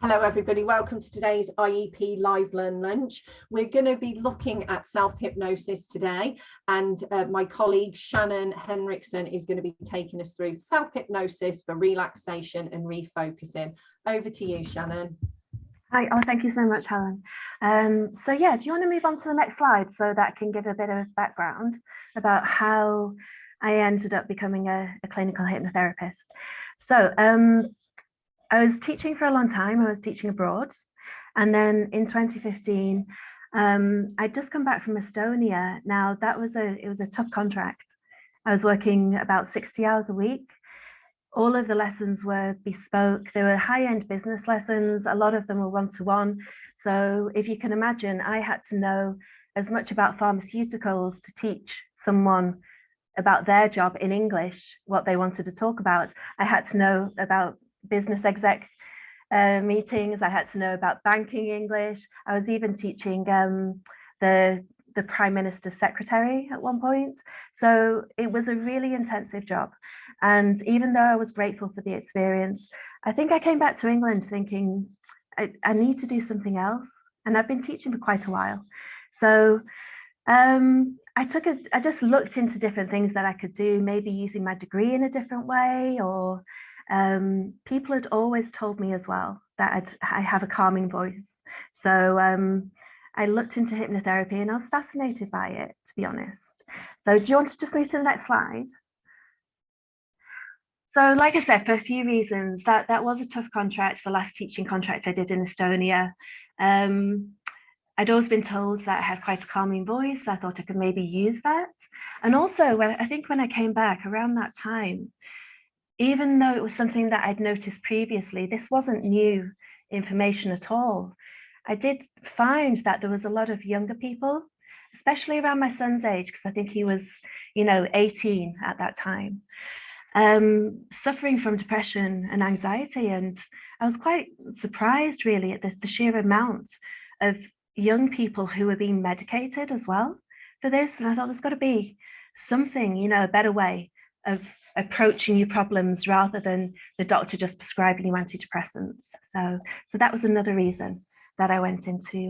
Hello everybody, welcome to today's IEP Live Learn Lunch. We're going to be looking at self-hypnosis today, and my colleague Shannon Henriksen is going to be taking us through self-hypnosis for relaxation and refocusing. Over to you, Shannon. Hi, thank you so much, Helen. So yeah, do you want to move on to the next slide so that can give a bit of background about how I ended up becoming a clinical hypnotherapist? So I was teaching for a long time. I was teaching abroad. And then in 2015, I'd just come back from Estonia. Now it was a tough contract. I was working about 60 hours a week. All of the lessons were bespoke. They were high-end business lessons. A lot of them were one-to-one. So if you can imagine, I had to know as much about pharmaceuticals to teach someone about their job in English, what they wanted to talk about. I had to know about business exec meetings. I had to know about banking English. I was even teaching the Prime Minister's secretary at one point. So it was a really intensive job. And even though I was grateful for the experience, I think I came back to England thinking I need to do something else. And I've been teaching for quite a while. So I just looked into different things that I could do, maybe using my degree in a different way, or people had always told me as well that I have a calming voice. So I looked into hypnotherapy and I was fascinated by it, to be honest. So do you want to just move to the next slide? So like I said, for a few reasons, that was a tough contract, the last teaching contract I did in Estonia. I'd always been told that I had quite a calming voice. I thought I could maybe use that. And also, I think when I came back around that time, even though it was something that I'd noticed previously, this wasn't new information at all. I did find that there was a lot of younger people, especially around my son's age, because I think he was, 18 at that time, suffering from depression and anxiety. And I was quite surprised really at the sheer amount of young people who were being medicated as well for this. And I thought there's got to be something, a better way of approaching your problems rather than the doctor just prescribing you antidepressants. So that was another reason that I went into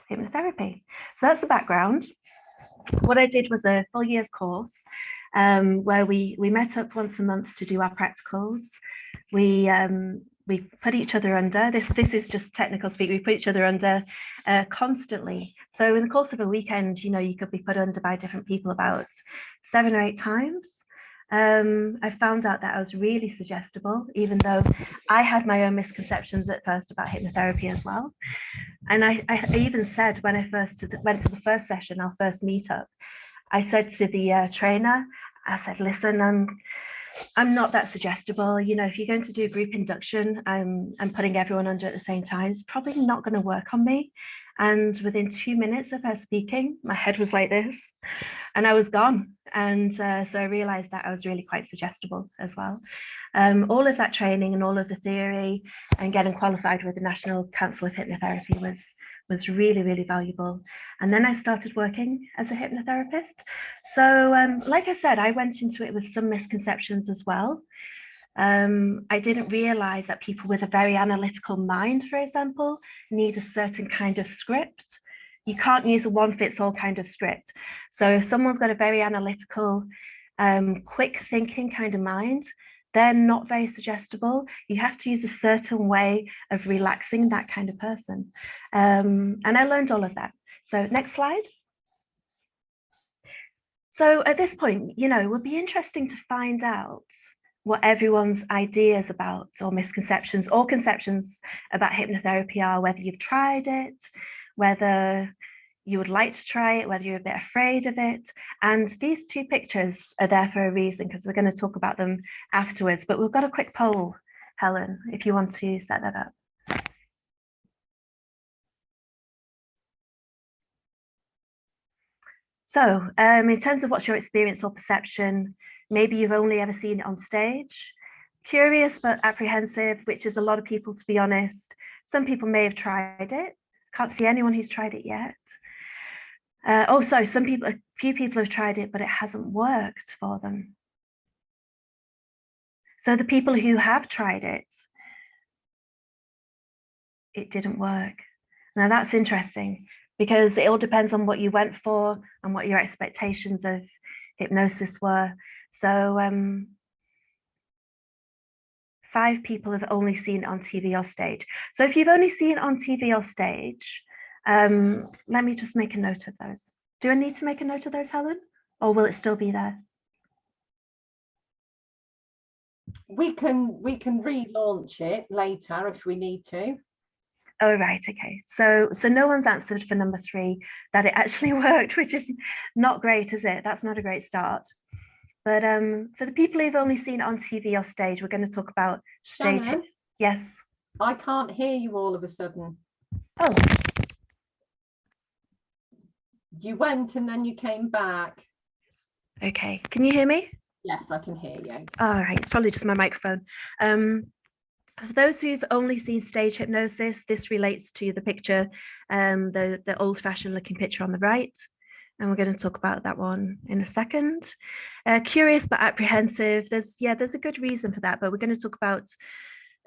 hypnotherapy. So that's the background. What I did was a full year's course where we met up once a month to do our practicals. We put each other under, this is just technical speak, we put each other under constantly. So in the course of a weekend, you could be put under by different people about 7 or 8 times. I found out that I was really suggestible, even though I had my own misconceptions at first about hypnotherapy as well. And I even said when I first went to the first session, our first meetup, I said to the trainer, I said, listen, I'm not that suggestible. If you're going to do a group induction, I'm putting everyone under at the same time. It's probably not going to work on me. And within 2 minutes of her speaking, my head was like this and I was gone. And so I realized that I was really quite suggestible as well. All of that training and all of the theory and getting qualified with the National Council of Hypnotherapy was really, really valuable. And then I started working as a hypnotherapist. So like I said, I went into it with some misconceptions as well. I didn't realize that people with a very analytical mind, for example, need a certain kind of script. You can't use a one-fits-all kind of script. So if someone's got a very analytical, quick thinking kind of mind, they're not very suggestible. You have to use a certain way of relaxing that kind of person. And I learned all of that. So next slide. So at this point, it would be interesting to find out what everyone's ideas about or misconceptions or conceptions about hypnotherapy are, whether you've tried it, whether you would like to try it, whether you're a bit afraid of it. And these 2 pictures are there for a reason, because we're going to talk about them afterwards. But we've got a quick poll, Helen, if you want to set that up. So in terms of what's your experience or perception, maybe you've only ever seen it on stage. Curious but apprehensive, which is a lot of people, to be honest. Some people may have tried it. Can't see anyone who's tried it yet. A few people have tried it, but it hasn't worked for them. So the people who have tried it, it didn't work. Now that's interesting, because it all depends on what you went for and what your expectations of hypnosis were. So 5 people have only seen it on TV or stage. So if you've only seen it on TV or stage, let me just make a note of those. Do I need to make a note of those, Helen? Or will it still be there? We can relaunch it later if we need to. Oh, right, okay. So no one's answered for number 3, that it actually worked, which is not great, is it? That's not a great start. But for the people who've only seen it on TV or stage, we're going to talk about stage. Shannon, yes. I can't hear you all of a sudden. Oh. You went and then you came back. Okay, can you hear me? Yes, I can hear you. All right, it's probably just my microphone. For those who've only seen stage hypnosis, this relates to the picture, the old-fashioned looking picture on the right. And we're going to talk about that one in a second. Curious but apprehensive. There's a good reason for that, but we're going to talk about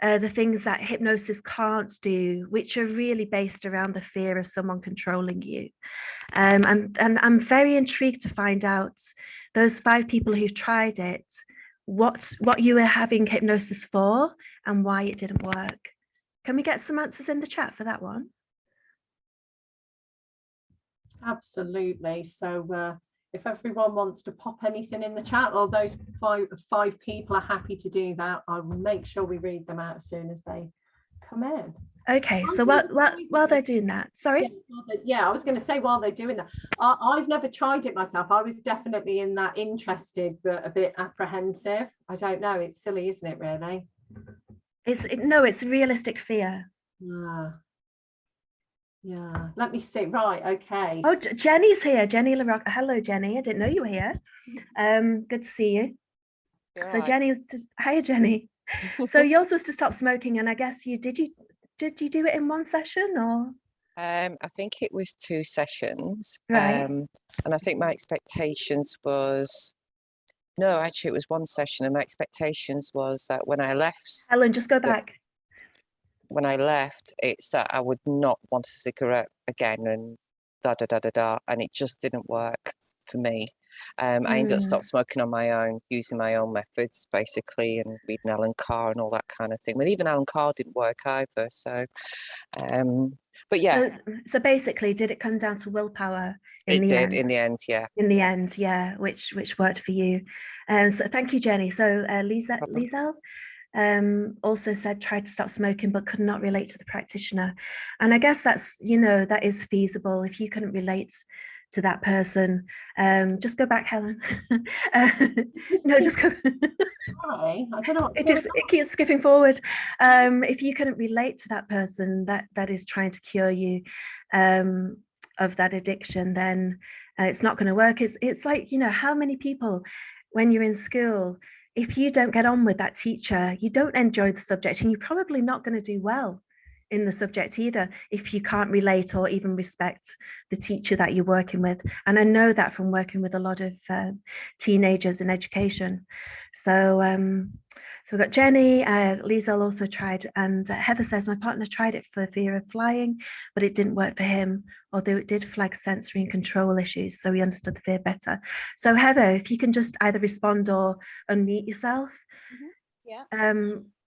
the things that hypnosis can't do, which are really based around the fear of someone controlling you. And I'm very intrigued to find out, those 5 people who've tried it, what you were having hypnosis for and why it didn't work. Can we get some answers in the chat for that one? Absolutely. So if everyone wants to pop anything in the chat, or those five people are happy to do that, I'll make sure we read them out as soon as they come in. Okay, so while they're doing that, sorry. Yeah, I was going to say, while they're doing that, I've never tried it myself. I was definitely in that interested but a bit apprehensive. I don't know, it's silly, isn't it, really? No, it's a realistic fear. Yeah, let me see. Right, okay. Oh, Jenny's here. Jenny LaRock. Hello, Jenny. I didn't know you were here. Good to see you. You're so right. Jenny was just, hi Jenny. So yours was to stop smoking, and I guess did you do it in one session, or? I think it was 2 sessions. Right. And I think my expectations was, no, actually it was 1 session, and my expectations was that when I left. Helen, just go back. When I left, it's that I would not want a cigarette again, and and it just didn't work for me. I ended up stopped smoking on my own, using my own methods basically, and reading Alan Carr and all that kind of thing. But even Alan Carr didn't work either. So, but yeah. So basically, did it come down to willpower in the end? In the end, yeah. In the end, yeah, which worked for you. So thank you, Jenny. So Liesel also said tried to stop smoking but could not relate to the practitioner, and I guess that's, that is feasible if you couldn't relate to that person. Just go back, Helen. No, just go. I don't know. It keeps skipping forward. If you couldn't relate to that person that is trying to cure you of that addiction, then it's not going to work. It's like, how many people, when you're in school, if you don't get on with that teacher, you don't enjoy the subject, and you're probably not going to do well in the subject either if you can't relate or even respect the teacher that you're working with. And I know that from working with a lot of teenagers in education. So we've got Jenny, Liesel also tried, and Heather says, my partner tried it for fear of flying, but it didn't work for him, although it did flag sensory and control issues, so he understood the fear better. So Heather, if you can just either respond or unmute yourself. Yeah.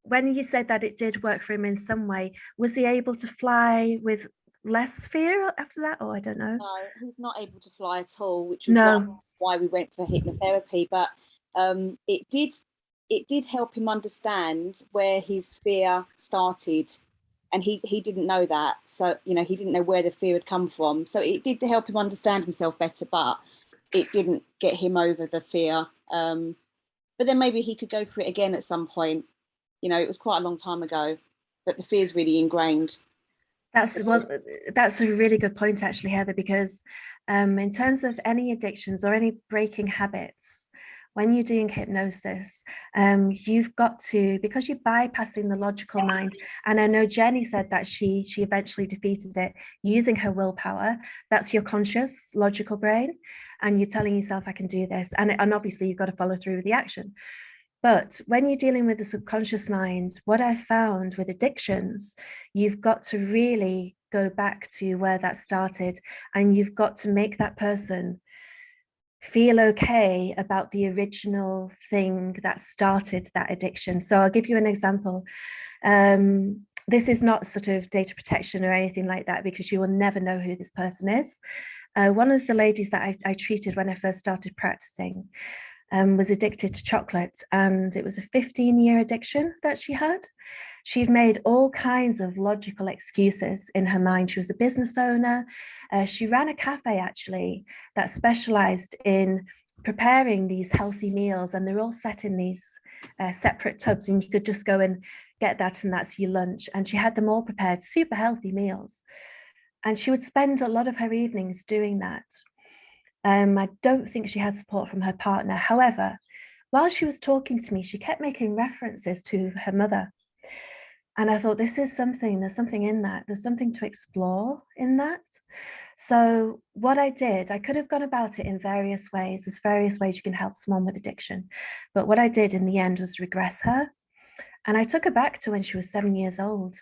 When you said that it did work for him in some way, was he able to fly with less fear after that, or I don't know? No, he's not able to fly at all, which was why we went for hypnotherapy. But it did help him understand where his fear started, and he didn't know that. So he didn't know where the fear had come from. So it did help him understand himself better, but it didn't get him over the fear. But then maybe he could go for it again at some point. It was quite a long time ago, but the fear is really ingrained. That's a really good point, actually, Heather, because in terms of any addictions or any breaking habits, when you're doing hypnosis, you've got to, because you're bypassing the logical mind, and I know Jenny said that she eventually defeated it using her willpower. That's your conscious, logical brain, and you're telling yourself, I can do this, and obviously you've got to follow through with the action. But when you're dealing with the subconscious mind, what I found with addictions, you've got to really go back to where that started, and you've got to make that person feel okay about the original thing that started that addiction. So I'll give you an example. This is not sort of data protection or anything like that, because you will never know who this person is. One of the ladies that I treated when I first started practicing was addicted to chocolate, and it was a 15-year addiction that she had. She'd made all kinds of logical excuses in her mind. She was a business owner. She ran a cafe, actually, that specialized in preparing these healthy meals, and they're all set in these separate tubs, and you could just go and get that, and that's your lunch. And she had them all prepared, super healthy meals. And she would spend a lot of her evenings doing that. I don't think she had support from her partner. However, while she was talking to me, she kept making references to her mother. And I thought, this is something, there's something in that. There's something to explore in that. So what I did, I could have gone about it in various ways. There's various ways you can help someone with addiction. But what I did in the end was regress her. And I took her back to when she was 7 years old.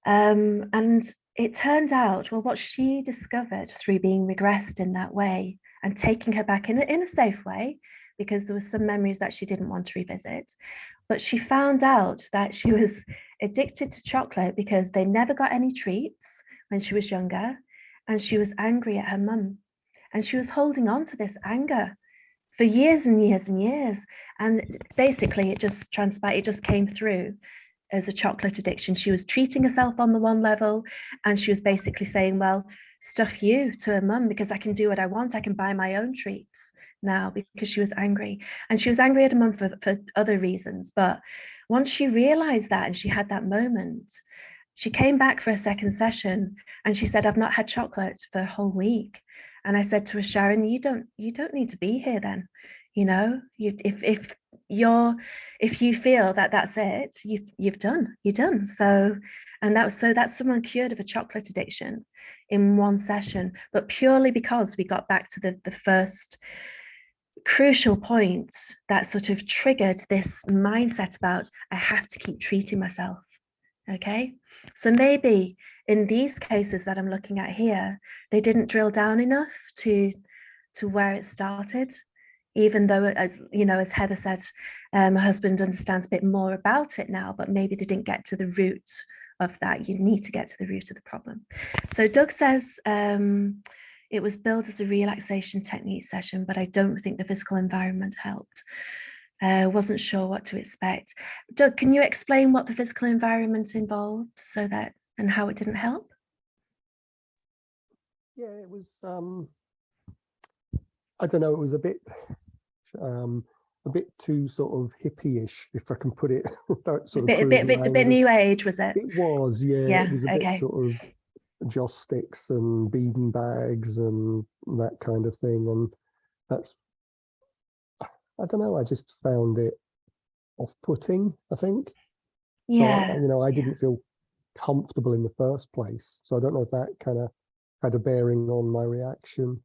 And it turned out, well, what she discovered through being regressed in that way and taking her back in a safe way, because there were some memories that she didn't want to revisit, but she found out that she was addicted to chocolate because they never got any treats when she was younger, and she was angry at her mum, and she was holding on to this anger for years and years and years. And basically it just transpired, it just came through as a chocolate addiction. She was treating herself on the one level, and she was basically saying, well, stuff you, to her mum, because I can do what I want. I can buy my own treats now, because she was angry. And she was angry at her mum for other reasons. But once she realized that, and she had that moment, she came back for a second session, and she said, I've not had chocolate for a whole week. And I said to her, Sharon, you don't need to be here then. You know, if you feel that that's it, you're done. So, and that's someone cured of a chocolate addiction in one session, but purely because we got back to the first crucial point that sort of triggered this mindset about, I have to keep treating myself. Okay, so maybe in these cases that I'm looking at here, they didn't drill down enough to where it started, even though, as you know, as Heather said, my husband understands a bit more about it now, but maybe they didn't get to the root of that. You need to get to the root of the problem. So Doug says it was billed as a relaxation technique session, but I don't think the physical environment helped. Wasn't sure what to expect. Doug, can you explain what the physical environment involved and how it didn't help? Yeah, it was, I don't know, it was a bit too sort of hippie-ish, if I can put it. Sort of a bit new age, was it? It was, yeah. It was a okay. bit sort of joss sticks and bean bags and that kind of thing. And that's, I don't know, I just found it off-putting, I think. Yeah. So, I didn't feel comfortable in the first place. So I don't know if that kind of had a bearing on my reaction.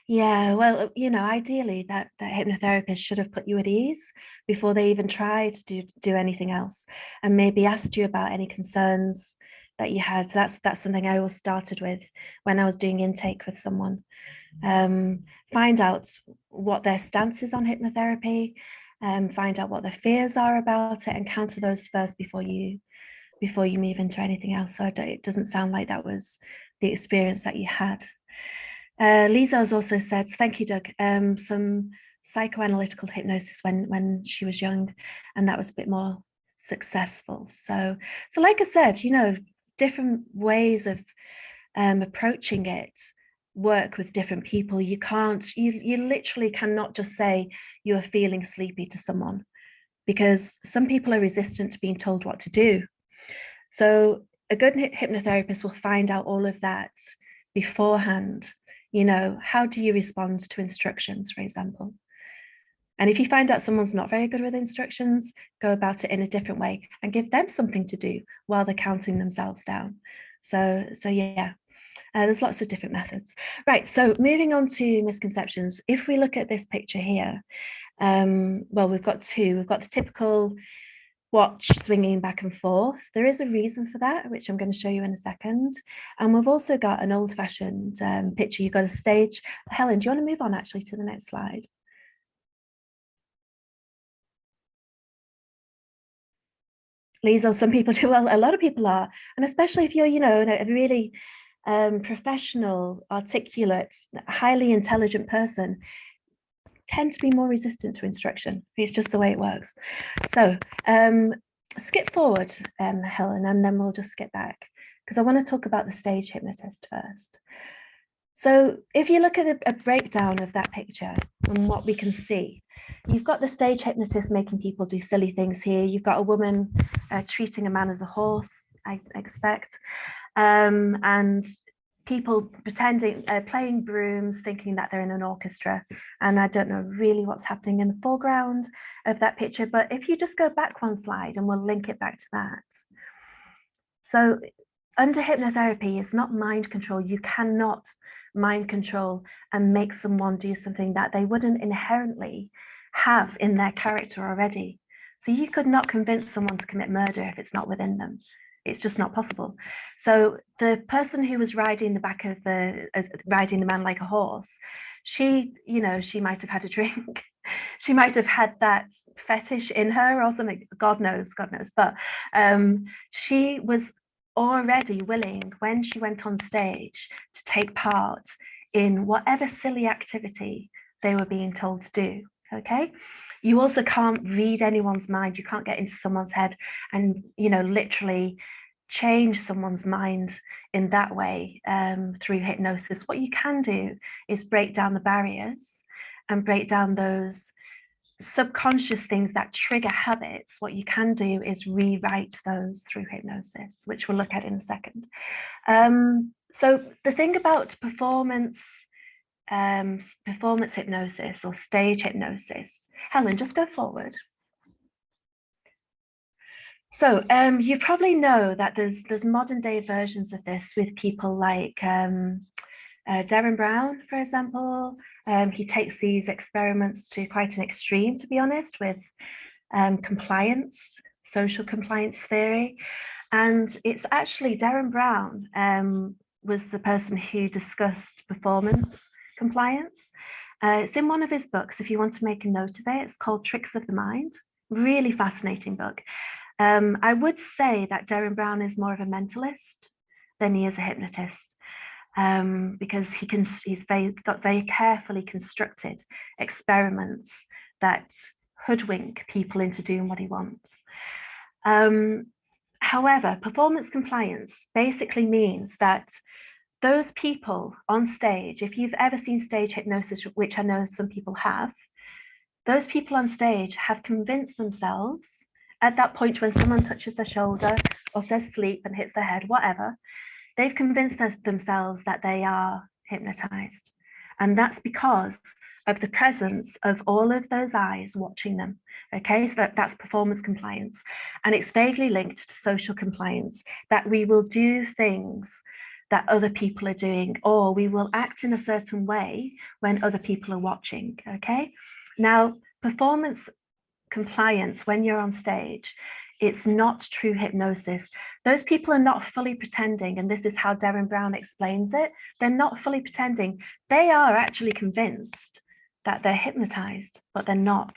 Yeah, well, ideally that hypnotherapist should have put you at ease before they even tried to do anything else, and maybe asked you about any concerns that you had. That's something I always started with when I was doing intake with someone. Find out what their stance is on hypnotherapy, find out what their fears are about it, and counter those first before you move into anything else. So it doesn't sound like that was the experience that you had. Lisa has also said, thank you, Doug, some psychoanalytical hypnosis when she was young, and that was a bit more successful. So like I said, different ways of approaching it work with different people. You literally cannot just say you're feeling sleepy to someone, because some people are resistant to being told what to do. So a good hypnotherapist will find out all of that beforehand. How do you respond to instructions, for example? And if you find out someone's not very good with instructions, go about it in a different way and give them something to do while they're counting themselves down. So yeah, there's lots of different methods. Right, so moving on to misconceptions. If we look at this picture here, Well, we've got two. We've got the typical watch swinging back and forth. There is a reason for that, which I'm going to show you in a second. And we've also got an old-fashioned picture. You've got a stage. Helen, do you want to move on actually to the next slide? Lisa, some people do, well, a lot of people are, and especially if you're, you know, a really professional, articulate, highly intelligent person, tend to be more resistant to instruction. It's just the way it works. So skip forward, Helen, and then we'll just skip back, because I want to talk about the stage hypnotist first. So if you look at a breakdown of that picture and what we can see, you've got the stage hypnotist making people do silly things here. You've got a woman treating a man as a horse, I expect, and people pretending, playing brooms, thinking that they're in an orchestra. And I don't know really what's happening in the foreground of that picture, but if you just go back one slide and we'll link it back to that. So under hypnotherapy, it's not mind control. You cannot mind control and make someone do something that they wouldn't inherently have in their character already. So you could not convince someone to commit murder if it's not within them. It's just not possible. So the person who was riding the back of riding the man like a horse, she, you know, she might have had a drink. She might have had that fetish in her or something. God knows. But she was already willing, when she went on stage, to take part in whatever silly activity they were being told to do. Okay. You also can't read anyone's mind. You can't get into someone's head and, you know, literally change someone's mind in that way through hypnosis. What you can do is break down the barriers and break down those subconscious things that trigger habits. What you can do is rewrite those through hypnosis, which we'll look at in a second. So the thing about performance hypnosis or stage hypnosis, Helen, just go forward. So you probably know that there's modern day versions of this with people like Derren Brown, for example. He takes these experiments to quite an extreme, to be honest, with compliance, social compliance theory. And it's actually Derren Brown was the person who discussed performance compliance. It's in one of his books, if you want to make a note of it. It's called Tricks of the Mind. Really fascinating book. I would say that Derren Brown is more of a mentalist than he is a hypnotist, because he's got very carefully constructed experiments that hoodwink people into doing what he wants. However, performance compliance basically means that those people on stage, if you've ever seen stage hypnosis, which I know some people have, those people on stage have convinced themselves at that point when someone touches their shoulder or says sleep and hits their head, whatever, they've convinced themselves that they are hypnotized. And that's because of the presence of all of those eyes watching them. Okay, so that's performance compliance. And it's vaguely linked to social compliance, that we will do things that other people are doing, or we will act in a certain way when other people are watching. Okay, now performance compliance, when you're on stage, it's not true hypnosis. Those people are not fully pretending, and this is how Derren Brown explains it. They're not fully pretending. They are actually convinced that they're hypnotized, but they're not.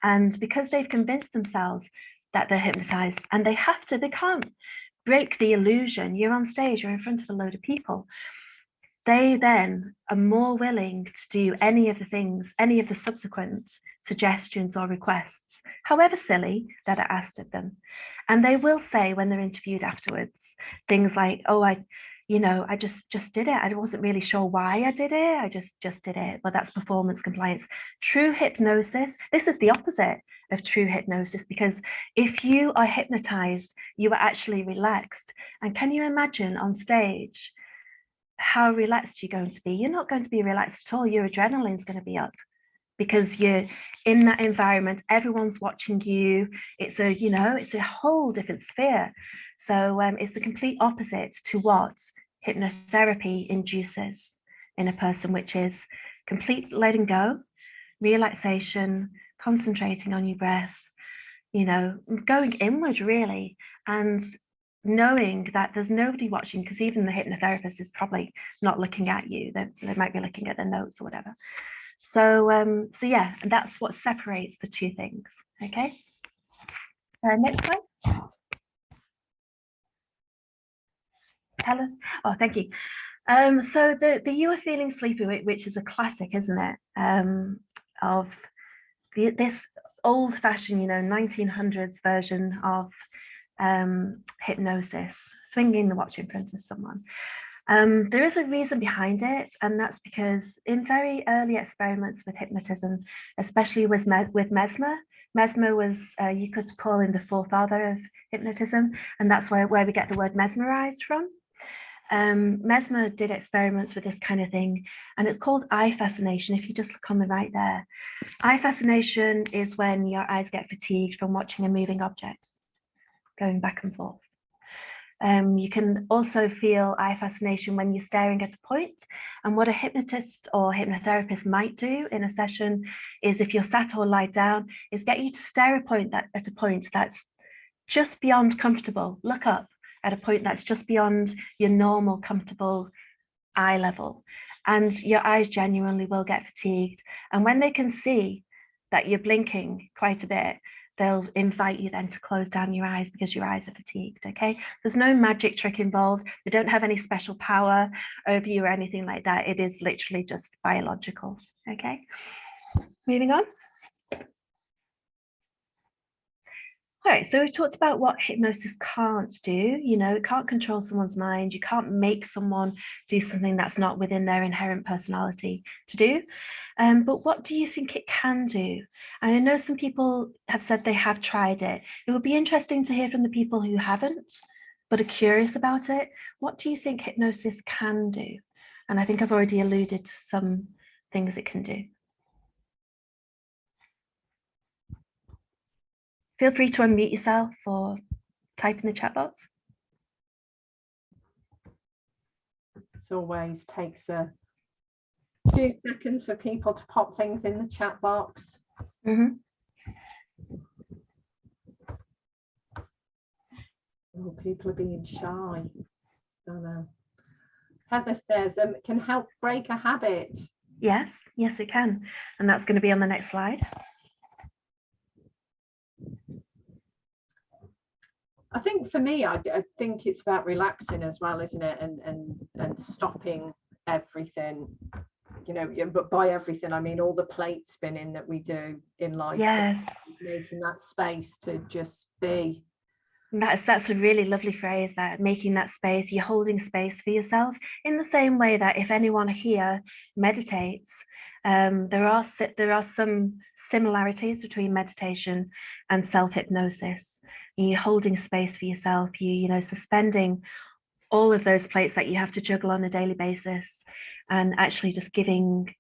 And because they've convinced themselves that they're hypnotized, and they can't break the illusion. You're on stage, you're in front of a load of people. They then are more willing to do any of the things, any of the subsequent suggestions or requests, however silly, that are asked of them. And they will say when they're interviewed afterwards, things like, oh, I just did it. I wasn't really sure why I did it. I just did it. But that's performance compliance. True hypnosis, this is the opposite of true hypnosis, because if you are hypnotized, you are actually relaxed. And can you imagine on stage how relaxed you're going to be? You're not going to be relaxed at all. Your adrenaline's going to be up because you're in that environment. Everyone's watching you. It's a whole different sphere. So it's the complete opposite to what hypnotherapy induces in a person, which is complete letting go, relaxation, concentrating on your breath, you know, going inward really, and knowing that there's nobody watching, because even the hypnotherapist is probably not looking at you. They might be looking at their notes or whatever. So so yeah, and that's what separates the two things. Okay. Next slide. Tell us. Oh, thank you. So the you are feeling sleepy, which is a classic, isn't it? Of this old-fashioned, you know, 1900s version of hypnosis, swinging the watch in front of someone. There is a reason behind it, and that's because in very early experiments with hypnotism, especially with Mesmer, Mesmer was, you could call him the forefather of hypnotism, and that's where we get the word mesmerized from. Mesmer did experiments with this kind of thing, and it's called eye fascination. If you just look on the right there, eye fascination is when your eyes get fatigued from watching a moving object going back and forth. You can also feel eye fascination when you're staring at a point. And what a hypnotist or hypnotherapist might do in a session is, if you're sat or lie down, is get you to stare at a point that's just beyond comfortable. Look up at a point that's just beyond your normal comfortable eye level. And your eyes genuinely will get fatigued. And when they can see that you're blinking quite a bit, they'll invite you then to close down your eyes because your eyes are fatigued, okay? There's no magic trick involved. They don't have any special power over you or anything like that. It is literally just biological, okay? Moving on. All right, so we talked about what hypnosis can't do. You know, it can't control someone's mind. You can't make someone do something that's not within their inherent personality to do. But what do you think it can do? And I know some people have said they have tried it. It would be interesting to hear from the people who haven't, but are curious about it. What do you think hypnosis can do? And I think I've already alluded to some things it can do. Feel free to unmute yourself or type in the chat box. It always takes a few seconds for people to pop things in the chat box. Mm-hmm. Oh, people are being shy. I don't know. Heather says, can help break a habit. Yes, yes, it can. And that's going to be on the next slide. I think for me, I think it's about relaxing as well, isn't it? And stopping everything, you know, but by everything, I mean all the plate spinning that we do in life. Yes. Making that space to just be. That's a really lovely phrase, that making that space. You're holding space for yourself in the same way that if anyone here meditates, there are some similarities between meditation and self-hypnosis. You're holding space for yourself, you know, suspending all of those plates that you have to juggle on a daily basis, and actually just giving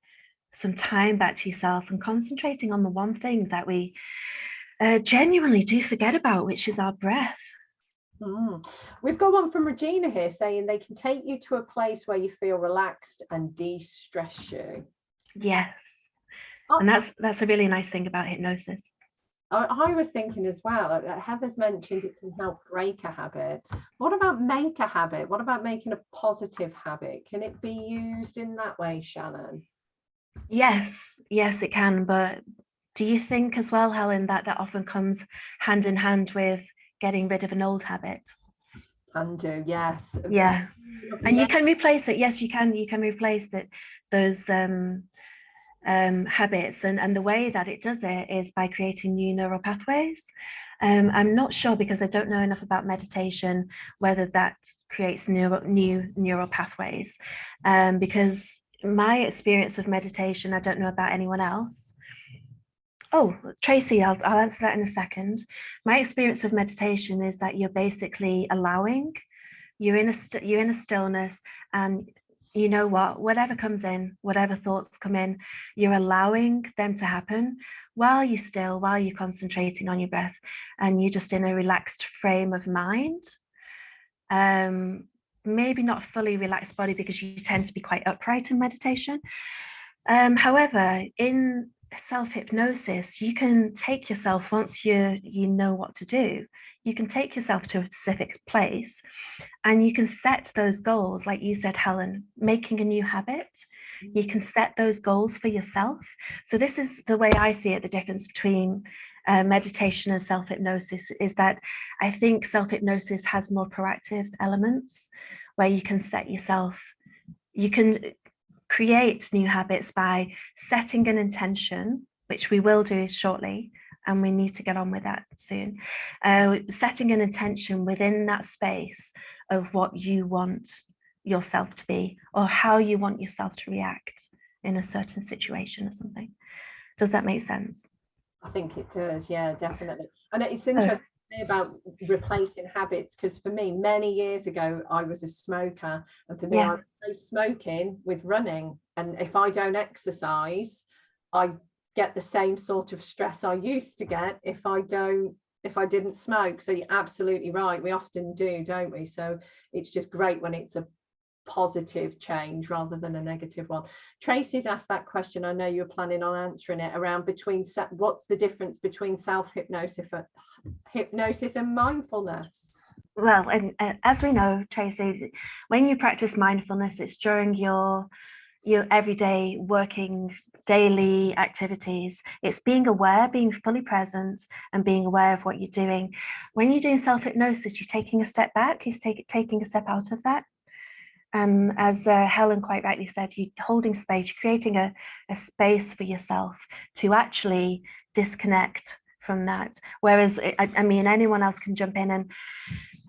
some time back to yourself and concentrating on the one thing that we genuinely do forget about, which is our breath. We've got one from Regina here saying they can take you to a place where you feel relaxed and de-stress you. Yes. And that's a really nice thing about hypnosis. I was thinking as well, Heather's mentioned it can help break a habit. What about make a habit? What about making a positive habit? Can it be used in that way, Shannon? Yes, it can. But do you think as well, Helen, that often comes hand in hand with getting rid of an old habit? Can do, yes. Yeah. And you can replace it. Yes, you can replace those habits, and the way that it does it is by creating new neural pathways. I'm not sure, because I don't know enough about meditation, whether that creates new neural pathways, because my experience of meditation, I don't know about anyone else. Oh, Tracy, I'll answer that in a second. My experience of meditation is that you're basically allowing, you're in a stillness, and you know what, whatever comes in, whatever thoughts come in, you're allowing them to happen while you're still, while you're concentrating on your breath, and you're just in a relaxed frame of mind. Maybe not fully relaxed body, because you tend to be quite upright in meditation. However, in self-hypnosis, you can take yourself, once you know what to do, you can take yourself to a specific place and you can set those goals, like you said, Helen, making a new habit. You can set those goals for yourself. So this is the way I see it, the difference between meditation and self-hypnosis is that I think self-hypnosis has more proactive elements where you can set yourself, you can create new habits by setting an intention, which we will do shortly, and we need to get on with that soon. Setting an intention within that space of what you want yourself to be, or how you want yourself to react in a certain situation or something. Does that make sense? I think it does, yeah, definitely. And it's interesting about replacing habits, because for me, many years ago, I was a smoker, and for me, I replaced smoking with running. And if I don't exercise, I get the same sort of stress I used to get if I didn't smoke. So you're absolutely right. We often do, don't we? So it's just great when it's a positive change rather than a negative one. Tracy's asked that question. I know you're planning on answering it, around what's the difference between self-hypnosis and mindfulness? Well, and as we know, Tracy, when you practice mindfulness, it's during your everyday working daily activities. It's being aware, being fully present, and being aware of what you're doing. When you're doing self-hypnosis, you're taking a step back, you're taking a step out of that. And as Helen quite rightly said, you're holding space, you're creating a space for yourself to actually disconnect from that. Whereas, I mean, anyone else can jump in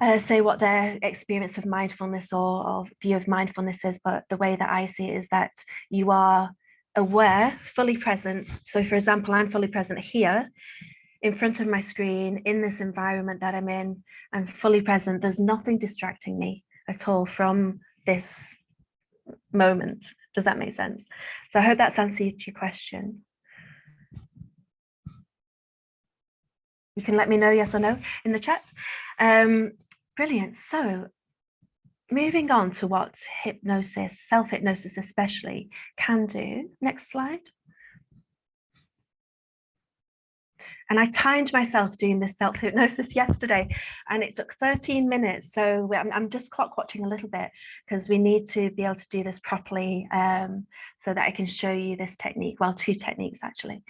and say what their experience of mindfulness or view of mindfulness is, but the way that I see it is that you are aware, fully present. So for example, I'm fully present here in front of my screen, in this environment that I'm in. I'm fully present. There's nothing distracting me at all from this moment. Does that make sense? So I hope that's answered your question. You can let me know yes or no in the chat. Brilliant. So moving on to what hypnosis, self-hypnosis especially, can do. Next slide. And I timed myself doing this self-hypnosis yesterday, and it took 13 minutes. So I'm just clock watching a little bit because we need to be able to do this properly so that I can show you this technique. Well, two techniques actually.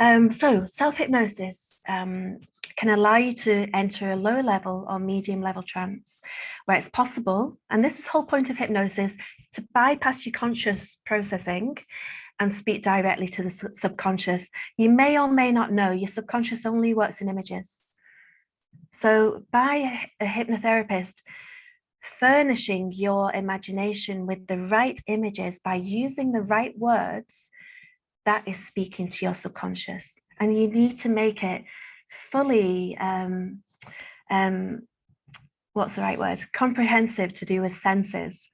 So self-hypnosis can allow you to enter a low level or medium level trance where it's possible, and this is the whole point of hypnosis, to bypass your conscious processing and speak directly to the subconscious. You may or may not know your subconscious only works in images. So by a hypnotherapist furnishing your imagination with the right images by using the right words, that is speaking to your subconscious. And you need to make it fully, what's the right word? Comprehensive, to do with senses.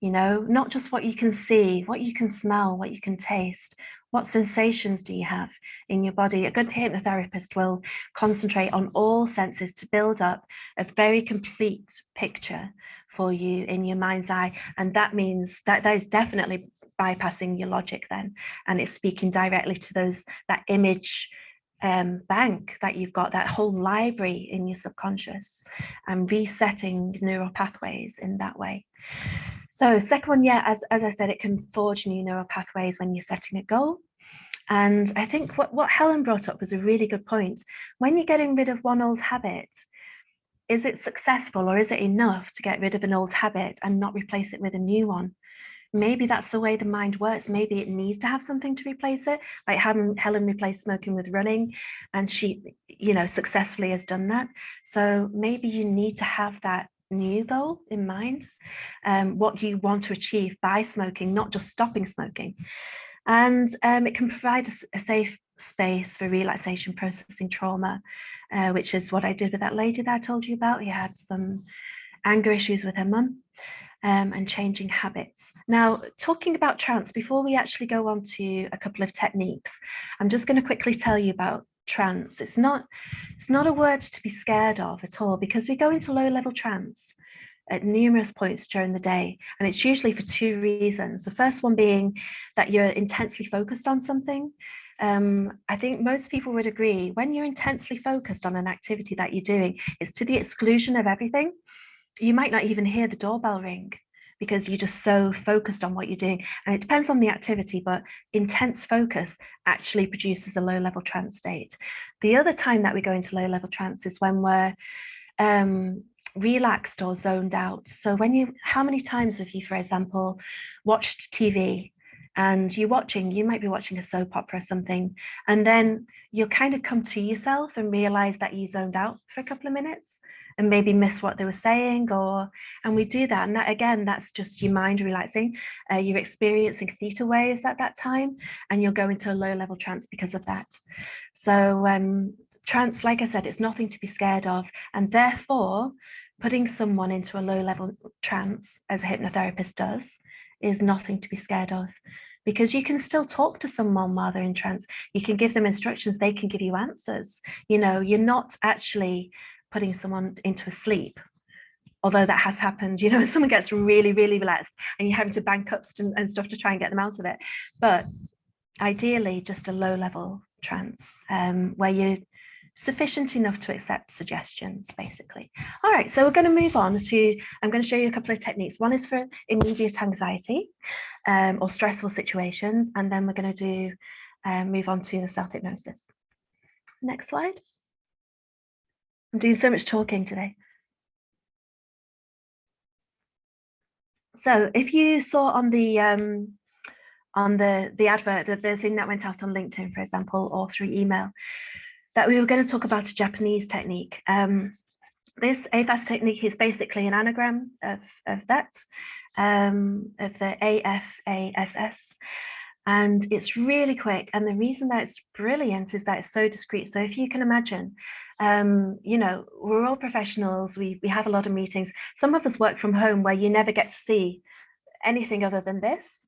You know, not just what you can see, what you can smell, what you can taste. What sensations do you have in your body? A good hypnotherapist will concentrate on all senses to build up a very complete picture for you in your mind's eye. And that means that is definitely bypassing your logic then, and it's speaking directly to that image bank that you've got, that whole library in your subconscious, and resetting neural pathways in that way. So second one, yeah, as I said, it can forge new neural pathways when you're setting a goal. And I think what Helen brought up was a really good point. When you're getting rid of one old habit, is it successful, or is it enough to get rid of an old habit and not replace it with a new one? Maybe that's the way the mind works. Maybe it needs to have something to replace it, like Helen replaced smoking with running, and she, you know, successfully has done that. So maybe you need to have that new goal in mind, what you want to achieve by smoking, not just stopping smoking. And it can provide a safe space for relaxation, processing trauma, which is what I did with that lady that I told you about. Who had some anger issues with her mum. And changing habits. Now, talking about trance, before we actually go on to a couple of techniques, I'm just going to quickly tell you about trance. It's not a word to be scared of at all, because we go into low-level trance at numerous points during the day, and it's usually for two reasons. The first one being that you're intensely focused on something, I think most people would agree, when you're intensely focused on an activity that you're doing, it's to the exclusion of everything. You might not even hear the doorbell ring because you're just so focused on what you're doing. And it depends on the activity, but intense focus actually produces a low-level trance state. The other time that we go into low-level trance is when we're relaxed or zoned out. So how many times have you, for example, watched TV and you might be watching a soap opera or something, and then you'll kind of come to yourself and realize that you zoned out for a couple of minutes and maybe miss what they were saying, and we do that. And that, again, that's just your mind relaxing. You're experiencing theta waves at that time, and you'll go into a low level trance because of that. So trance, like I said, it's nothing to be scared of. And therefore, putting someone into a low level trance, as a hypnotherapist does, is nothing to be scared of, because you can still talk to someone while they're in trance. You can give them instructions, they can give you answers. You know, you're not actually putting someone into a sleep, although that has happened. You know, someone gets really, really relaxed and you're having to bank up and stuff to try and get them out of it. But ideally, just a low level trance where you're sufficient enough to accept suggestions, basically. All right, so we're going to move on to, I'm going to show you a couple of techniques. One is for immediate anxiety or stressful situations, and then we're going to do move on to the self-hypnosis. Next slide. I'm doing so much talking today. So if you saw on the advert, the thing that went out on LinkedIn, for example, or through email, that we were going to talk about a Japanese technique. This AFAS technique is basically an anagram of that, of the AFASS, and it's really quick. And the reason that it's brilliant is that it's so discreet. So if you can imagine, you know, we're all professionals, we have a lot of meetings. Some of us work from home where you never get to see anything other than this.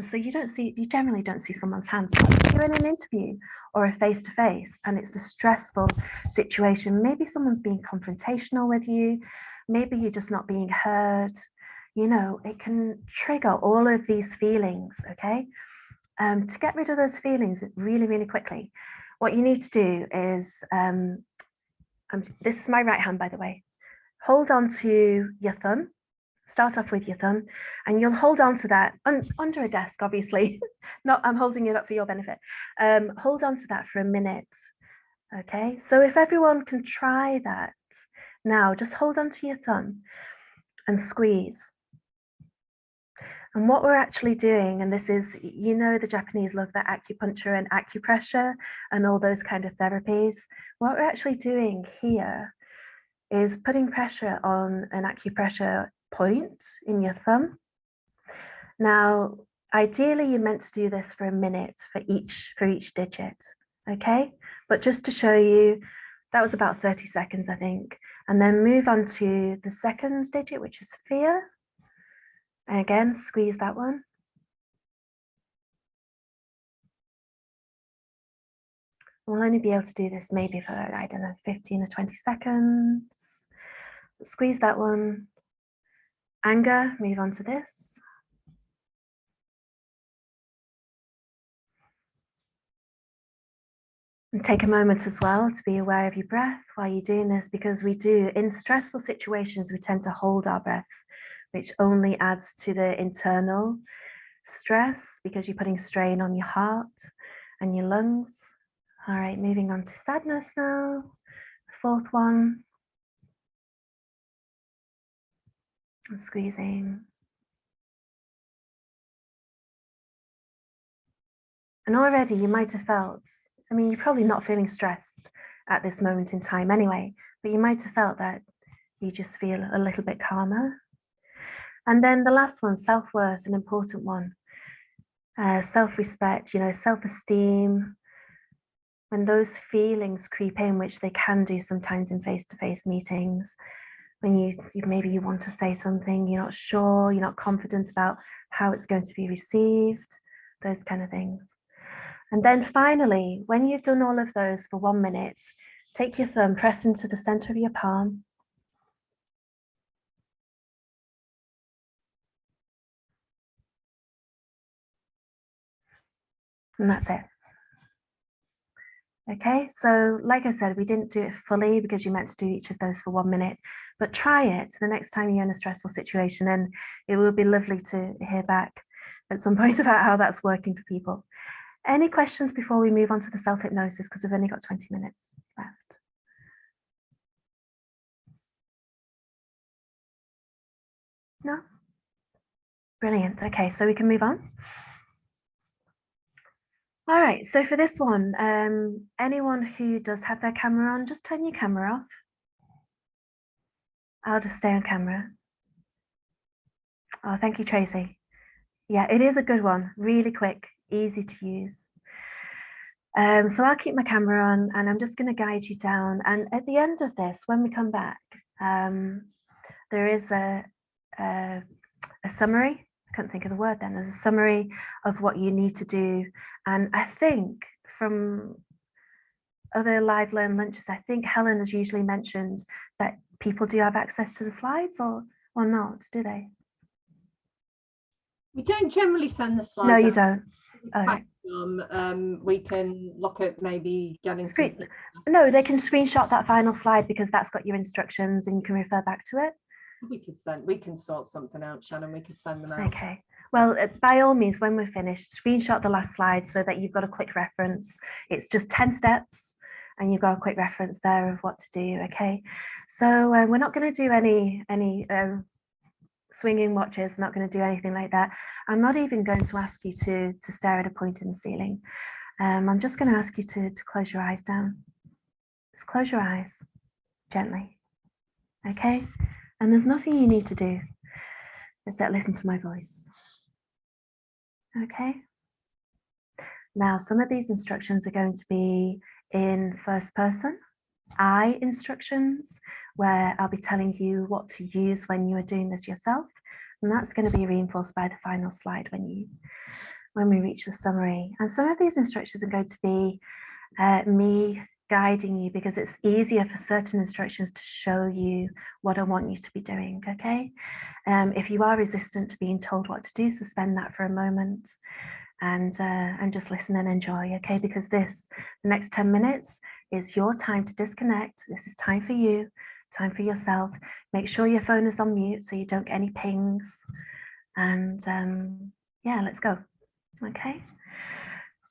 So you generally don't see someone's hands. But if you're in an interview or a face-to-face and it's a stressful situation, maybe someone's being confrontational with you, maybe you're just not being heard, you know, it can trigger all of these feelings, okay? To get rid of those feelings really, really quickly, what you need to do is, this is my right hand, by the way, hold on to your thumb. Start off with your thumb, and you'll hold on to that under a desk, obviously. Not, I'm holding it up for your benefit. Hold on to that for a minute. Okay, so if everyone can try that now, just hold on to your thumb and squeeze. And what we're actually doing, and this is, you know, the Japanese love that acupuncture and acupressure and all those kind of therapies. What we're actually doing here is putting pressure on an acupressure point in your thumb. Now, ideally, you're meant to do this for a minute for each digit, okay? But just to show you, that was about 30 seconds, I think. And then move on to the second digit, which is fear. And again, squeeze that one. We'll only be able to do this maybe for, I don't know, 15 or 20 seconds. Squeeze that one. Anger, move on to this. And take a moment as well to be aware of your breath while you're doing this, because we do, in stressful situations, we tend to hold our breath, which only adds to the internal stress because you're putting strain on your heart and your lungs. All right, moving on to sadness now, the fourth one. And squeezing. And already you might have felt, I mean, you're probably not feeling stressed at this moment in time anyway, but you might have felt that you just feel a little bit calmer. And then the last one, self-worth, an important one. Self-respect, you know, self-esteem. When those feelings creep in, which they can do sometimes in face-to-face meetings, when you maybe you want to say something, you're not sure, you're not confident about how it's going to be received, those kind of things. And then finally, when you've done all of those for 1 minute, take your thumb, press into the center of your palm. And that's it. Okay, so like I said, we didn't do it fully because you meant to do each of those for 1 minute, but try it the next time you're in a stressful situation, and it will be lovely to hear back at some point about how that's working for people. Any questions before we move on to the self-hypnosis, because we've only got 20 minutes left? No? Brilliant. Okay, so we can move on. All right, so for this one, anyone who does have their camera on, just turn your camera off. I'll just stay on camera. Oh, thank you, Tracy. Yeah, it is a good one, really quick, easy to use. So I'll keep my camera on and I'm just going to guide you down. And at the end of this, when we come back, there is a summary. I can't think of the word then. There's a summary of what you need to do. And I think from other live learn lunches, I think Helen has usually mentioned that people do have access to the slides or not, do they? We don't generally send the slides. No, you don't. Okay. We can look at maybe getting something. No, they can screenshot that final slide because that's got your instructions and you can refer back to it. We can sort something out, Shannon. We could send them out. Okay. Well, by all means, when we're finished, screenshot the last slide so that you've got a quick reference. It's just 10 steps and you've got a quick reference there of what to do. Okay. So we're not going to do any swinging watches, not going to do anything like that. I'm not even going to ask you to stare at a point in the ceiling. I'm just going to ask you to close your eyes down. Just close your eyes gently. Okay. And there's nothing you need to do except listen to my voice. Okay. Now, some of these instructions are going to be in first person, I instructions, where I'll be telling you what to use when you are doing this yourself. And that's going to be reinforced by the final slide when we reach the summary. And some of these instructions are going to be me guiding you because it's easier for certain instructions to show you what I want you to be doing, okay? If you are resistant to being told what to do, suspend that for a moment and just listen and enjoy, okay? Because the next 10 minutes is your time to disconnect. This is time for you, time for yourself. Make sure your phone is on mute so you don't get any pings. And yeah, let's go, okay?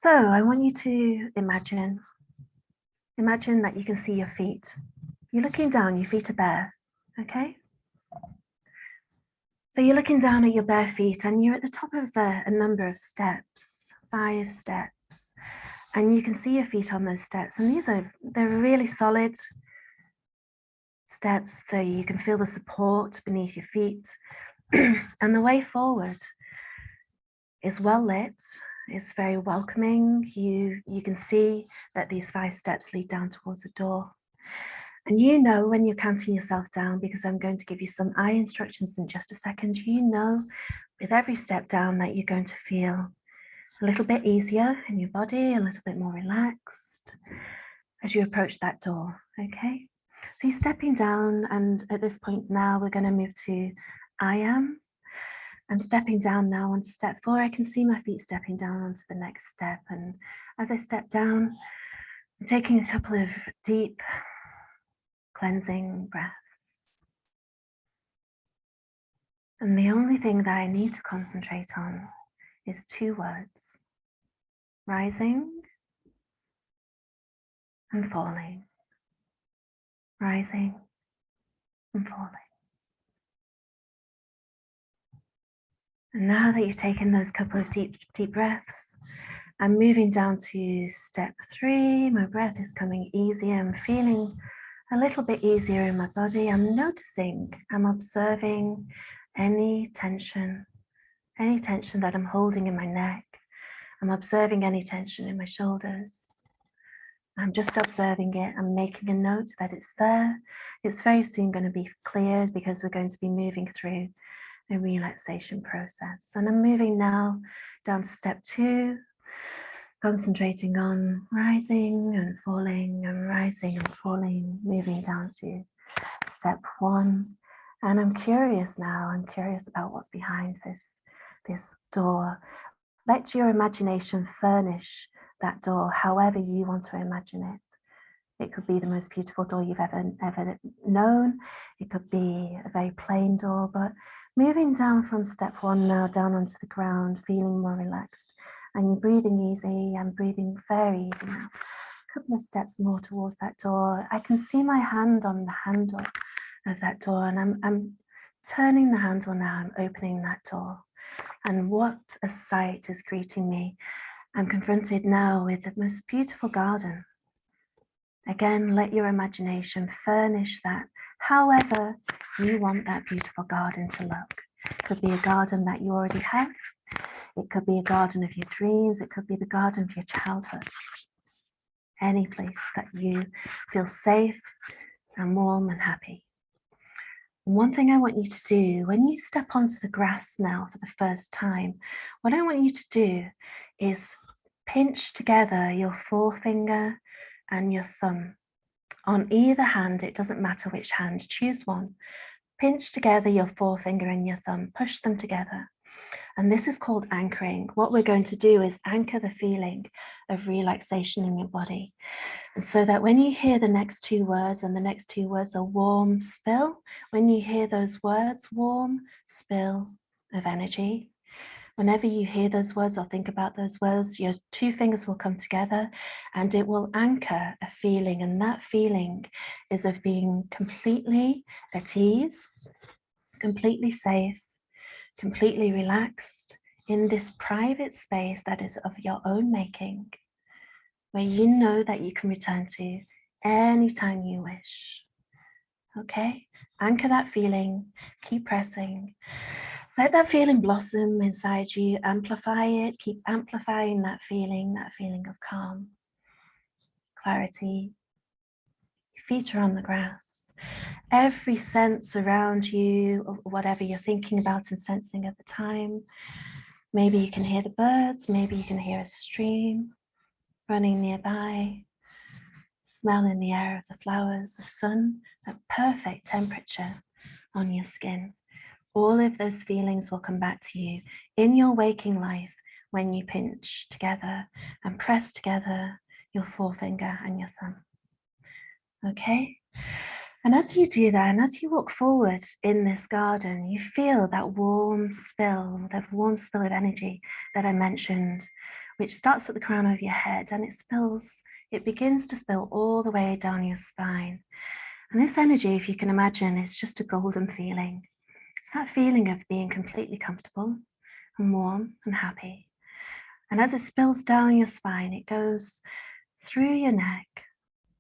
So I want you to imagine that you can see your feet. You're looking down, your feet are bare, okay? So you're looking down at your bare feet and you're at the top of a number of steps, 5 steps, and you can see your feet on those steps. And they're really solid steps, so you can feel the support beneath your feet. And the way forward is well lit. It's very welcoming. You can see that these 5 steps lead down towards a door. And you know when you're counting yourself down, because I'm going to give you some eye instructions in just a second, you know with every step down that you're going to feel a little bit easier in your body, a little bit more relaxed as you approach that door, okay? So you're stepping down, and at this point now we're going to move to I am. I'm stepping down now onto step 4. I can see my feet stepping down onto the next step. And as I step down, I'm taking a couple of deep cleansing breaths. And the only thing that I need to concentrate on is 2 words: rising and falling. Rising and falling. And now that you've taken those couple of deep breaths, I'm moving down to step 3. My breath is coming easier. I'm feeling a little bit easier in my body. I'm noticing, I'm observing any tension that I'm holding in my neck. I'm observing any tension in my shoulders. I'm just observing it. I'm making a note that it's there. It's very soon going to be cleared because we're going to be moving through a relaxation process. And I'm moving now down to step 2, concentrating on rising and falling and rising and falling, moving down to step 1. And I'm curious now, I'm curious about what's behind this door. Let your imagination furnish that door however you want to imagine it. It could be the most beautiful door you've ever known. It could be a very plain door, but moving down from step 1 now down onto the ground, feeling more relaxed, and you're breathing easy and breathing very easy now. A couple of steps more towards that door. I can see my hand on the handle of that door, and I'm turning the handle now. I'm opening that door, and what a sight is greeting me. I'm confronted now with the most beautiful garden. Again, let your imagination furnish that however you want that beautiful garden to look. It could be a garden that you already have. It could be a garden of your dreams. It could be the garden of your childhood. Any place that you feel safe and warm and happy. And one thing I want you to do, when you step onto the grass now for the first time, what I want you to do is pinch together your forefinger and your thumb. On either hand, it doesn't matter which hand, choose one. Pinch together your forefinger and your thumb, push them together. And this is called anchoring. What we're going to do is anchor the feeling of relaxation in your body. And so that when you hear the next 2 words, and the next 2 words are warm spill, when you hear those words, warm spill of energy, whenever you hear those words or think about those words, your 2 fingers will come together and it will anchor a feeling. And that feeling is of being completely at ease, completely safe, completely relaxed in this private space that is of your own making, where you know that you can return to anytime you wish. Okay, anchor that feeling, keep pressing. Let that feeling blossom inside you, amplify it, keep amplifying that feeling of calm, clarity. Your feet are on the grass. Every sense around you, or whatever you're thinking about and sensing at the time. Maybe you can hear the birds, maybe you can hear a stream running nearby, smelling the air of the flowers, the sun, that perfect temperature on your skin. All of those feelings will come back to you in your waking life when you pinch together and press together your forefinger and your thumb. Okay? And as you do that, and as you walk forward in this garden, you feel that warm spill of energy that I mentioned, which starts at the crown of your head and it begins to spill all the way down your spine. And this energy, if you can imagine, is just a golden feeling. It's that feeling of being completely comfortable and warm and happy. And as it spills down your spine, it goes through your neck,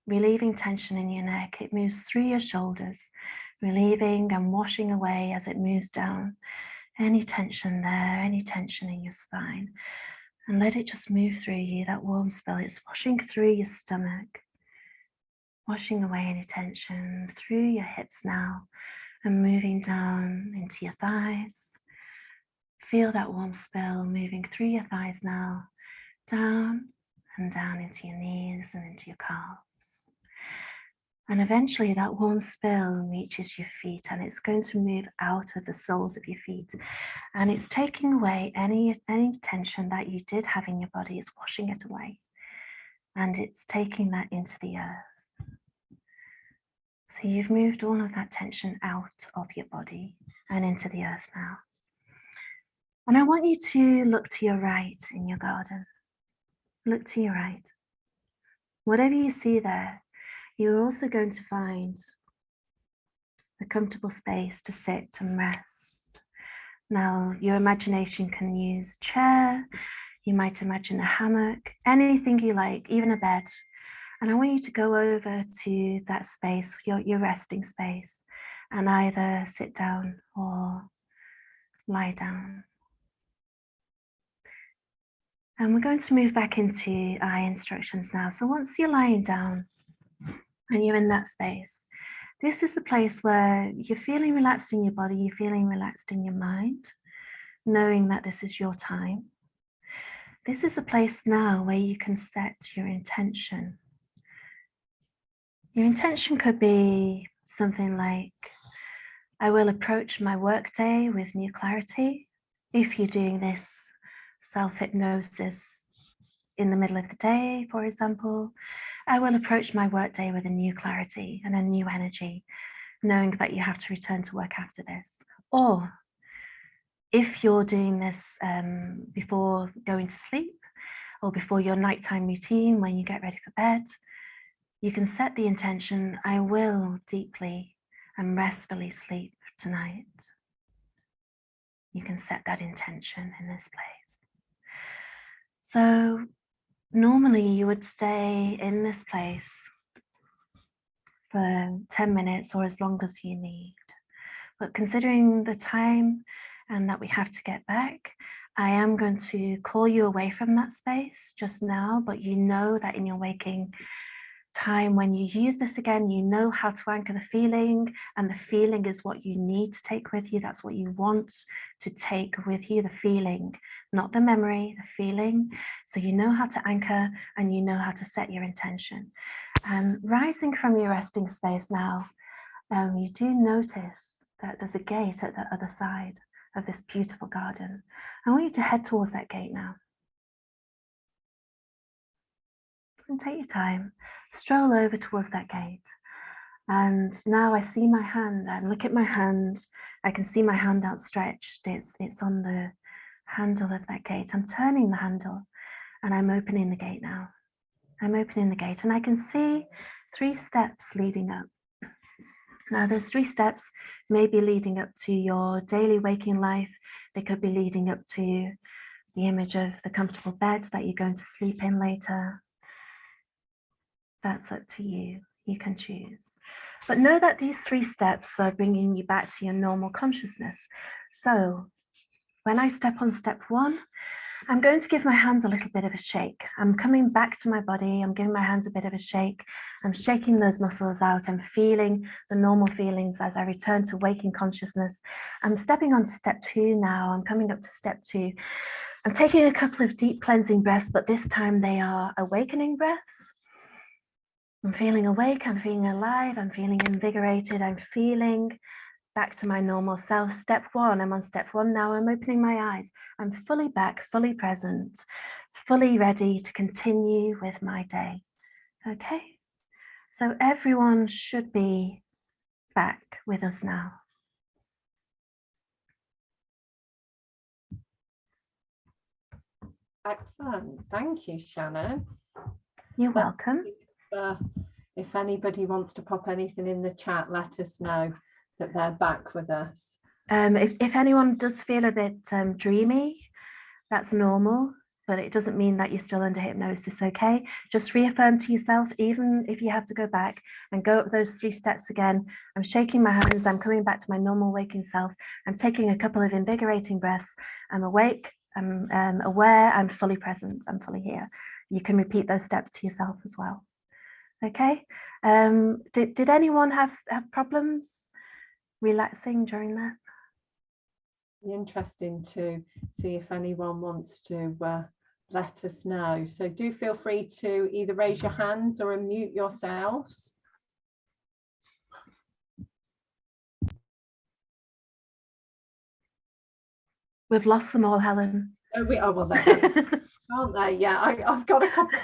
relieving tension in your neck. It moves through your shoulders, relieving and washing away as it moves down any tension there, any tension in your spine. And let it just move through you, that warm spill. It's washing through your stomach, washing away any tension through your hips now, and moving down into your thighs. Feel that warm spill moving through your thighs now, down and down into your knees and into your calves. And eventually that warm spill reaches your feet, and it's going to move out of the soles of your feet. And it's taking away any tension that you did have in your body. It's washing it away. And it's taking that into the earth. So you've moved all of that tension out of your body and into the earth now. And I want you to look to your right in your garden. Look to your right. Whatever you see there, you're also going to find a comfortable space to sit and rest. Now, your imagination can use a chair. You might imagine a hammock, anything you like, even a bed. And I want you to go over to that space, your resting space, and either sit down or lie down. And we're going to move back into eye instructions now. So once you're lying down and you're in that space, this is the place where you're feeling relaxed in your body, you're feeling relaxed in your mind, knowing that this is your time. This is the place now where you can set your intention. Your intention could be something like, I will approach my workday with new clarity. If you're doing this self-hypnosis in the middle of the day, for example, I will approach my work day with a new clarity and a new energy, knowing that you have to return to work after this. Or if you're doing this before going to sleep or before your nighttime routine, when you get ready for bed, you can set the intention, I will deeply and restfully sleep tonight. You can set that intention in this place. So normally you would stay in this place for 10 minutes or as long as you need. But considering the time and that we have to get back, I am going to call you away from that space just now, but you know that in your waking time, when you use this again, you know how to anchor the feeling, and the feeling is what you need to take with you. That's what you want to take with you, the feeling, not the memory, the feeling. So you know how to anchor and you know how to set your intention. And rising from your resting space now, you do notice that there's a gate at the other side of this beautiful garden. I want you to head towards that gate now. And take your time, stroll over towards that gate. And now I see my hand, and look at my hand. I can see my hand outstretched. It's on the handle of that gate. I'm turning the handle and I'm opening the gate now. I'm opening the gate and I can see 3 steps leading up. Now those 3 steps may be leading up to your daily waking life. They could be leading up to the image of the comfortable bed that you're going to sleep in later. That's up to you. You can choose. But know that these 3 steps are bringing you back to your normal consciousness. So when I step on step 1, I'm going to give my hands a little bit of a shake. I'm coming back to my body. I'm giving my hands a bit of a shake. I'm shaking those muscles out. I'm feeling the normal feelings as I return to waking consciousness. I'm stepping on to step 2 now. I'm coming up to step 2. I'm taking a couple of deep cleansing breaths, but this time they are awakening breaths. I'm feeling awake. I'm feeling alive. I'm feeling invigorated. I'm feeling back to my normal self. Step 1, I'm on step 1 now. I'm opening my eyes. I'm fully back, fully present, fully ready to continue with my day. Okay, so everyone should be back with us now. Excellent. Thank you, Shannon. You're welcome. If anybody wants to pop anything in the chat, let us know that they're back with us. If anyone does feel a bit dreamy, that's normal, but it doesn't mean that you're still under hypnosis, okay? Just reaffirm to yourself, even if you have to go back and go up those 3 steps again. I'm shaking my hands, I'm coming back to my normal waking self. I'm taking a couple of invigorating breaths. I'm awake, I'm aware, I'm fully present, I'm fully here. You can repeat those steps to yourself as well. Okay, did anyone have problems relaxing during that? Interesting to see if anyone wants to let us know. So do feel free to either raise your hands or unmute yourselves. We've lost them all, Helen. Oh, well, they're aren't they? Yeah, I've got a couple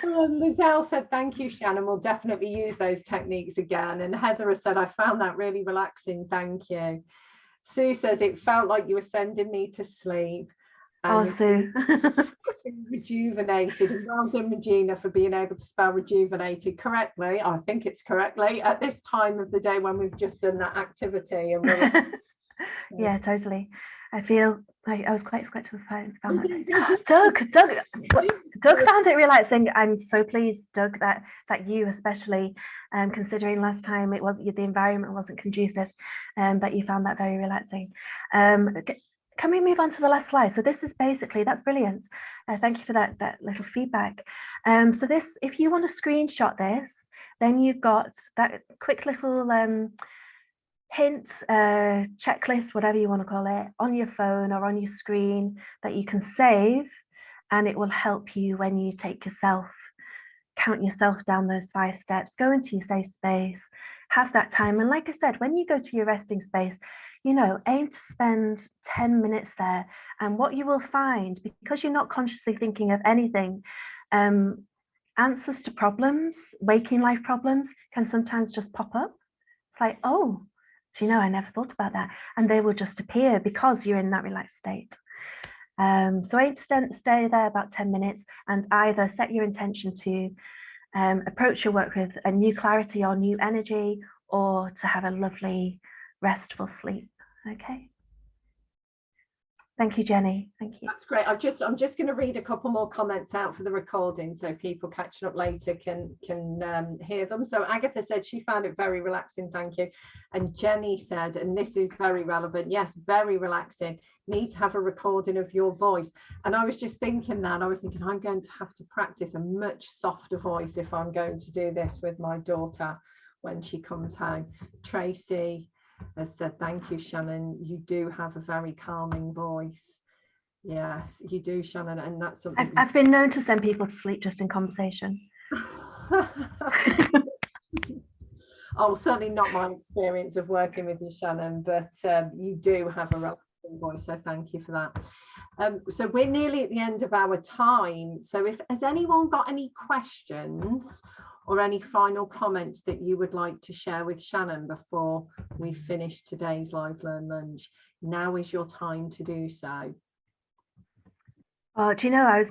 of Lizelle said, thank you, Shannon. We'll definitely use those techniques again. And Heather has said, I found that really relaxing. Thank you. Sue says, it felt like you were sending me to sleep. And Sue. Rejuvenated. And well done, Regina, for being able to spell rejuvenated correctly. I think it's correctly at this time of the day when we've just done that activity. And yeah, totally. I feel like I was quite to found that. Doug found it relaxing. I'm so pleased, Doug, that you especially, considering last time the environment wasn't conducive, that you found that very relaxing. Can we move on to the last slide? So this is basically, that's brilliant. Thank you for that little feedback. So this, if you want to screenshot this, then you've got that quick little hint, checklist, whatever you want to call it, on your phone or on your screen that you can save, and it will help you when you count yourself down those 5 steps, go into your safe space, have that time. And like I said, when you go to your resting space, you know, aim to spend 10 minutes there. And what you will find, because you're not consciously thinking of anything, answers to problems, waking life problems, can sometimes just pop up. It's like, oh, do you know, I never thought about that. And they will just appear because you're in that relaxed state. So aim to stay there about 10 minutes and either set your intention to approach your work with a new clarity or new energy, or to have a lovely restful sleep. Okay. Thank you, Jenny. Thank you. That's great. I'm just going to read a couple more comments out for the recording so people catching up later can hear them. So Agatha said she found it very relaxing. Thank you. And Jenny said, and this is very relevant. Yes, very relaxing. Need to have a recording of your voice. And I was just thinking that. I was thinking I'm going to have to practice a much softer voice if I'm going to do this with my daughter when she comes home. Tracy has said, thank you, Shannon. You do have a very calming voice. Yes, you do, Shannon. And that's something I've been known to send people to sleep just in conversation. Oh, certainly not my experience of working with you, Shannon, but you do have a relaxing voice, so thank you for that. So we're nearly at the end of our time. So if has anyone got any questions or any final comments that you would like to share with Shannon before we finish today's Live Learn Lunch, now is your time to do so. Oh, do you know, I was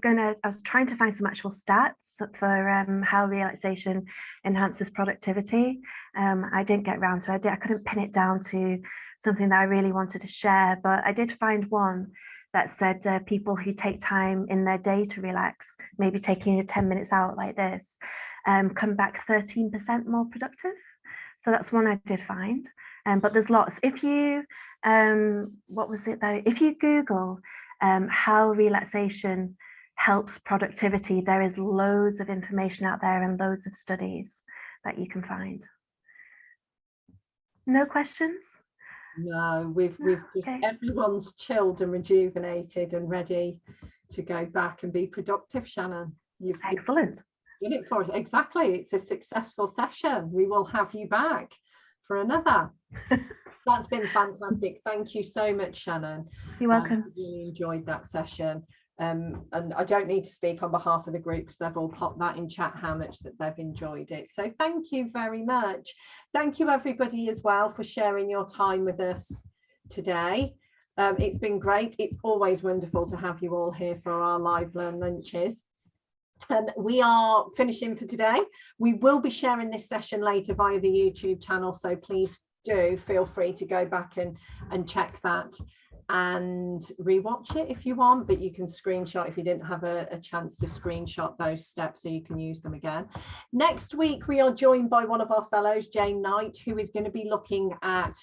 trying to find some actual stats for how relaxation enhances productivity. I didn't get around to it. I couldn't pin it down to something that I really wanted to share, but I did find one that said people who take time in their day to relax, maybe taking 10 minutes out like this, come back 13% more productive. So that's one I did find. But there's lots. If you, what was it though? If you Google how relaxation helps productivity, there is loads of information out there and loads of studies that you can find. No questions? No, we've just Okay. everyone's chilled and rejuvenated and ready to go back and be productive, Shannon. You've Excellent. did it for us. Exactly. It's a successful session. We will have you back for another. That's been fantastic. Thank you so much, Shannon. You're welcome. I really enjoyed that session. And I don't need to speak on behalf of the group because they've all popped that in chat how much that they've enjoyed it. So thank you very much. Thank you everybody as well for sharing your time with us today. It's been great. It's always wonderful to have you all here for our Live Learn Lunches. We are finishing for today. We will be sharing this session later via the YouTube channel, so please do feel free to go back and check that and rewatch it if you want, but you can screenshot if you didn't have a chance to screenshot those steps so you can use them again. Next week we are joined by one of our fellows, Jane Knight, who is going to be looking at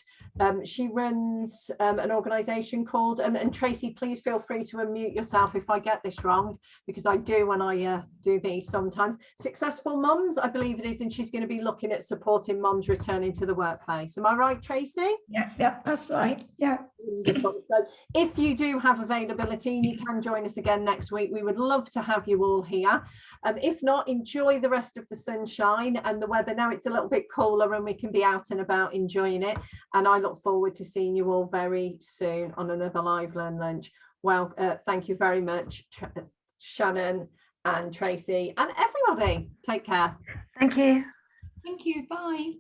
she runs an organization called and Tracy, please feel free to unmute yourself if I get this wrong, because I do when I do these sometimes. Successful Mums, I believe it is, and she's going to be looking at supporting mums returning to the workplace. Am I right, Tracy? Yeah, that's right. Yeah. Wonderful. So if you do have availability, you can join us again next week. We would love to have you all here. If not, enjoy the rest of the sunshine and the weather. Now it's a little bit cooler and we can be out and about enjoying it. And I look forward to seeing you all very soon on another Live Learn Lunch. Well, thank you very much, Shannon and Tracy and everybody. Take care. Thank you. Thank you. Bye.